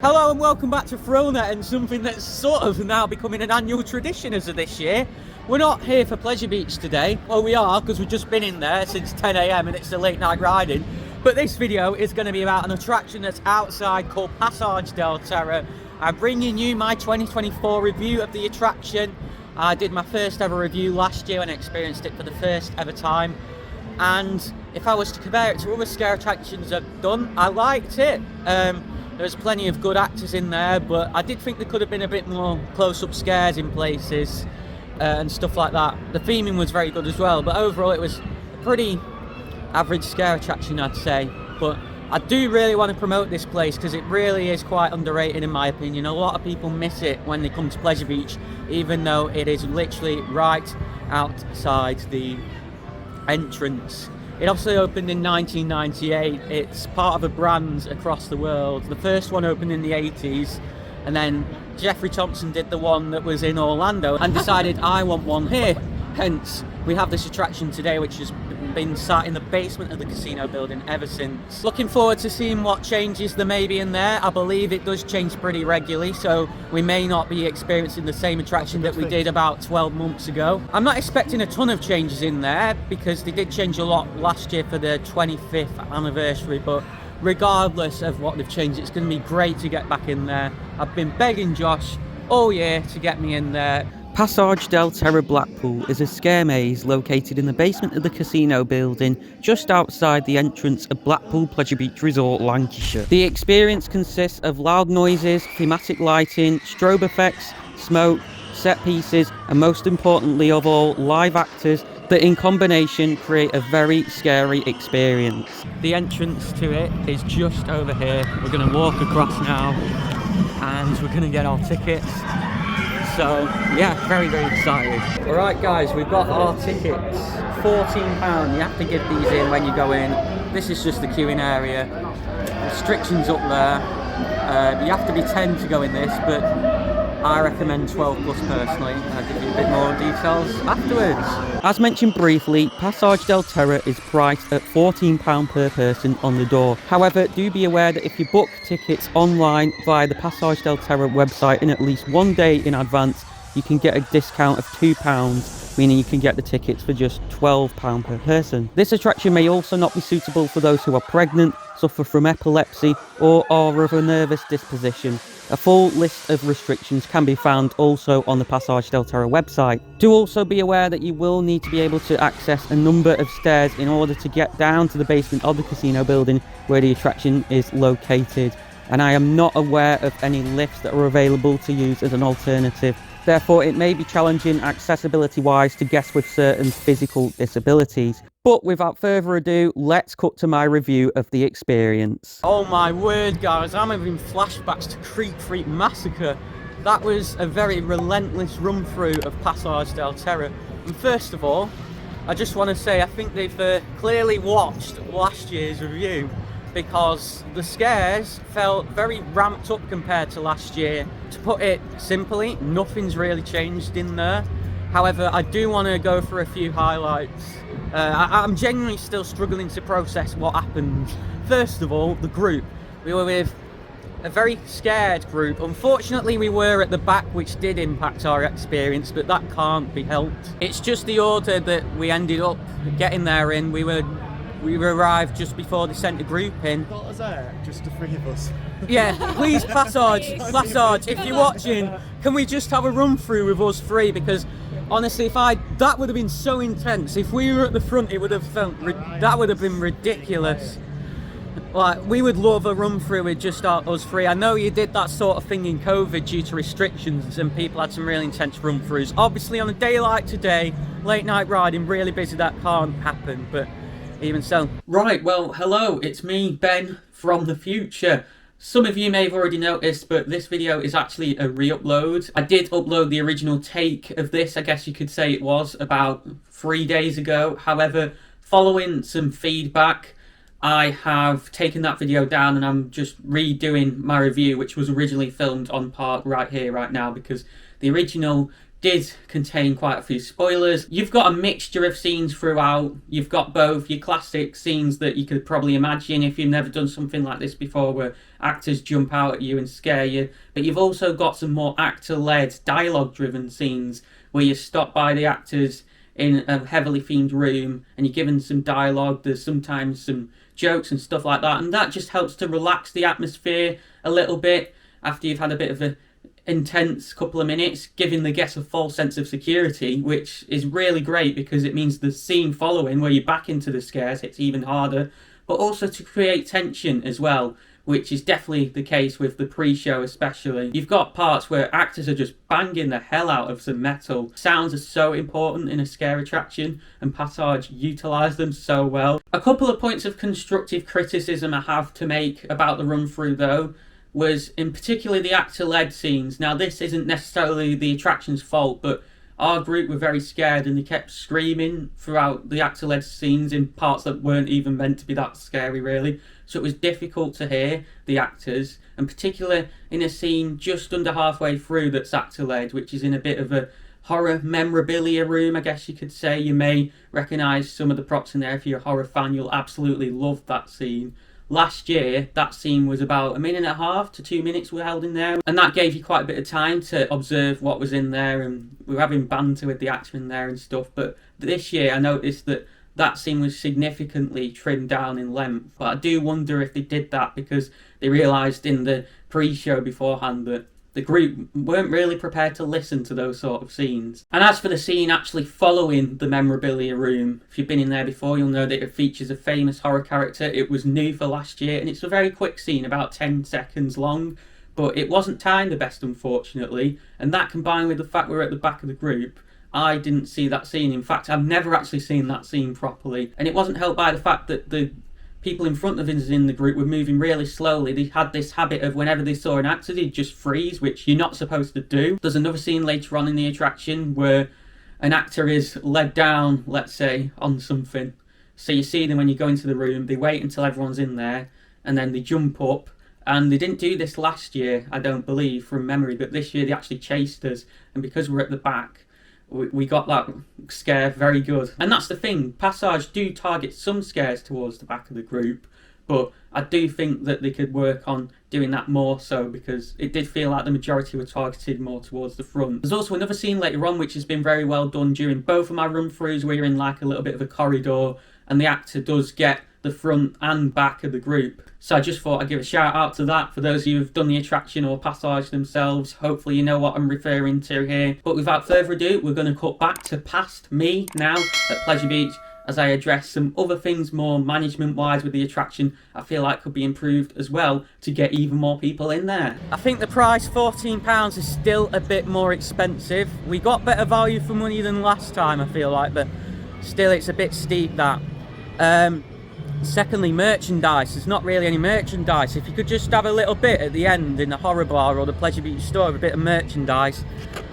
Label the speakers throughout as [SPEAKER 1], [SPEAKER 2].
[SPEAKER 1] Hello and welcome back to Thrillnet, and something that's sort of now becoming an annual tradition as of this year. We're not here for Pleasure Beach today. Well, we are, because we've just been in there since 10 AM and it's a late night riding. But this video is going to be about an attraction that's outside called Pasaje del Terror. I'm bringing you my 2024 review of the attraction. I did my first ever review last year and experienced it for the first ever time. And if I was to compare it to other scare attractions I've done, I liked it. There's plenty of good actors in there, but I did think there could have been a bit more close-up scares in places and stuff like that. The theming was very good as well, but overall it was a pretty average scare attraction, I'd say. But I do really want to promote this place because it really is quite underrated in my opinion. A lot of people miss it when they come to Pleasure Beach, even though it is literally right outside the entrance. It obviously opened in 1998. It's part of a brand across the world. The first one opened in the 80s, and then Jeffrey Thompson did the one that was in Orlando and decided, I want one here. Hence, we have this attraction today, which has been sat in the basement of the casino building ever since. Looking forward to seeing what changes there may be in there. I believe it does change pretty regularly, so we may not be experiencing the same attraction that we did about 12 months ago. I'm not expecting a ton of changes in there because they did change a lot last year for the 25th anniversary, but regardless of what they've changed, it's going to be great to get back in there. I've been begging Josh all year to get me in there. Pasaje del Terror Blackpool is a scare maze located in the basement of the casino building just outside the entrance of Blackpool Pleasure Beach Resort, Lancashire. The experience consists of loud noises, thematic lighting, strobe effects, smoke, set pieces, and most importantly of all, live actors that in combination create a very scary experience. The entrance to it is just over here. We're going to walk across now and we're going to get our tickets. So yeah, very excited. Alright guys, we've got our tickets. £14, you have to give these in when you go in. This is just the queuing area. Restrictions up there. You have to be 10 to go in this, but I recommend 12 plus personally. I'll give you a bit more details afterwards. As mentioned briefly, Pasaje del Terror is priced at £14 per person on the door. However, do be aware that if you book tickets online via the Pasaje del Terror website in at least 1 day in advance, you can get a discount of £2, meaning you can get the tickets for just £12 per person. This attraction may also not be suitable for those who are pregnant, suffer from epilepsy, or are of a nervous disposition. A full list of restrictions can be found also on the Pasaje del Terror website. Do also be aware that you will need to be able to access a number of stairs in order to get down to the basement of the casino building where the attraction is located. And I am not aware of any lifts that are available to use as an alternative. Therefore, it may be challenging accessibility-wise to guests with certain physical disabilities. But without further ado, let's cut to my review of the experience. Oh my word, guys, I'm having flashbacks to Creek Freak Massacre. That was a very relentless run-through of Pasaje del Terror. And first of all, I just want to say I think they've clearly watched last year's review, because the scares felt very ramped up compared to last year. To put it simply, nothing's really changed in there. However, I do want to go for a few highlights. I'm genuinely still struggling to process what happened. First of all, the group. We were with a very scared group. Unfortunately, we were at the back, which did impact our experience, but that can't be helped. It's just the order that we ended up getting there in. We arrived just before they sent the group in.
[SPEAKER 2] Got us there, just the three of us.
[SPEAKER 1] Yeah, please, Pasaje, if you're watching, can we just have a run through with us three? Because honestly, that would have been so intense. If we were at the front, it would have felt that would have been ridiculous. Like, we would love a run through with just us three. I know you did that sort of thing in COVID due to restrictions, and people had some really intense run throughs. Obviously, on a day like today, late night riding, really busy, that can't happen. But even so. Right, well, hello, it's me, Ben, from the future. Some of you may have already noticed, but this video is actually a re-upload. I did upload the original take of this, I guess you could say it was, about 3 days ago. However, following some feedback, I have taken that video down and I'm just redoing my review, which was originally filmed on part right here, right now, because the original did contain quite a few spoilers. You've got a mixture of scenes throughout. You've got both your classic scenes that you could probably imagine if you've never done something like this before, where actors jump out at you and scare you, but you've also got some more actor-led, dialogue-driven scenes where you're stopped by the actors in a heavily themed room and you're given some dialogue. There's sometimes some jokes and stuff like that, and that just helps to relax the atmosphere a little bit after you've had a bit of a intense couple of minutes, giving the guests a false sense of security, which is really great because it means the scene following, where you're back into the scares, it's even harder, but also to create tension as well, which is definitely the case with the pre-show especially. You've got parts where actors are just banging the hell out of some metal. Sounds are so important in a scare attraction, and Passage utilised them so well. A couple of points of constructive criticism I have to make about the run-through though, was in particular the actor-led scenes. Now this isn't necessarily the attraction's fault, but our group were very scared and they kept screaming throughout the actor-led scenes in parts that weren't even meant to be that scary really. So it was difficult to hear the actors, and particularly in a scene just under halfway through that's actor-led, which is in a bit of a horror memorabilia room, I guess you could say. You may recognise some of the props in there. If you're a horror fan, you'll absolutely love that scene. Last year, that scene was about 1.5 to 2 minutes we held in there, and that gave you quite a bit of time to observe what was in there, and we were having banter with the actor in there and stuff. But this year, I noticed that that scene was significantly trimmed down in length. But I do wonder if they did that because they realised in the pre-show beforehand that the group weren't really prepared to listen to those sort of scenes. And as for the scene actually following the memorabilia room, if you've been in there before, you'll know that it features a famous horror character. It was new for last year, and it's a very quick scene, about 10 seconds long, but it wasn't timed the best, unfortunately, and that combined with the fact we're at the back of the group, I didn't see that scene. In fact, I've never actually seen that scene properly, and it wasn't helped by the fact that the people in front of us in the group were moving really slowly. They had this habit of whenever they saw an actor, they'd just freeze, which you're not supposed to do. There's another scene later on in the attraction where an actor is led down, let's say, on something. So you see them when you go into the room, they wait until everyone's in there, and then they jump up. And they didn't do this last year, I don't believe, from memory, but this year they actually chased us, and because we're at the back, we got that scare very good. And that's the thing, Passage do target some scares towards the back of the group, but I do think that they could work on doing that more so, because it did feel like the majority were targeted more towards the front. There's also another scene later on which has been very well done during both of my run-throughs, where you're in like a little bit of a corridor and the actor does get the front and back of the group. So I just thought I'd give a shout out to that for those of you who've done the attraction or Passage themselves. Hopefully you know what I'm referring to here. But without further ado, we're going to cut back to past me now at Pleasure Beach as I address some other things more management wise with the attraction I feel like could be improved as well to get even more people in there. I think the price, £14, is still a bit more expensive. We got better value for money than last time, I feel like, but still it's a bit steep that. Secondly, merchandise. There's not really any merchandise. If you could just have a little bit at the end in the horror bar or the Pleasure Beach store, a bit of merchandise,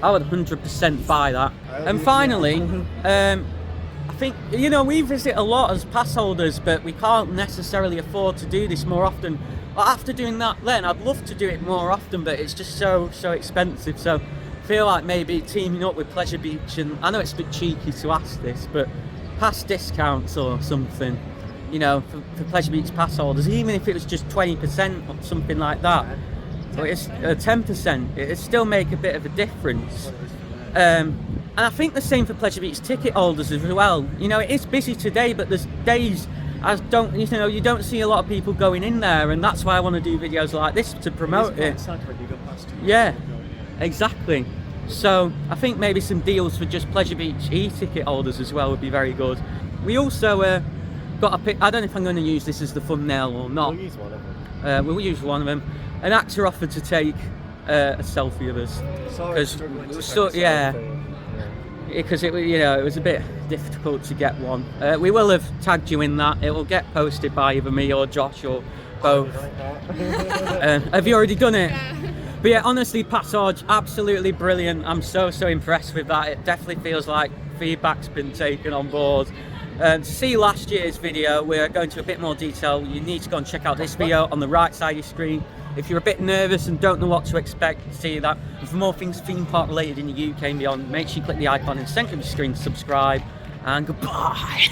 [SPEAKER 1] I would 100% buy that. And finally, I think, you know, we visit a lot as pass holders, but we can't necessarily afford to do this more often. But after doing that then, I'd love to do it more often, but it's just so expensive. So I feel like maybe teaming up with Pleasure Beach, and I know it's a bit cheeky to ask this, but past discounts or something, you know, for Pleasure Beach pass holders, even if it was just 20% or something like that, or it's 10%, it'd still make a bit of a difference. And I think the same for Pleasure Beach ticket holders as well. You know, it is busy today, but there's days you don't see a lot of people going in there, and that's why I want to do videos like this to promote it. Yeah, exactly. So I think maybe some deals for just Pleasure Beach e-ticket holders as well would be very good. We also got a pic. I don't know if I'm going to use this as the thumbnail or not.
[SPEAKER 2] We'll use one of them.
[SPEAKER 1] We'll use one of them. An actor offered to take a selfie of us. Because it was a bit difficult to get one. We will have tagged you in that. It will get posted by either me or Josh or both. Have you already done it?
[SPEAKER 3] Yeah.
[SPEAKER 1] But yeah, honestly, Passage, absolutely brilliant. I'm so impressed with that. It definitely feels like feedback's been taken on board. To see last year's video, we're going to a bit more detail. You need to go and check out this video on the right side of your screen. If you're a bit nervous and don't know what to expect, see that. And for more things theme park related in the UK and beyond, make sure you click the icon in the centre of the screen to subscribe, and goodbye.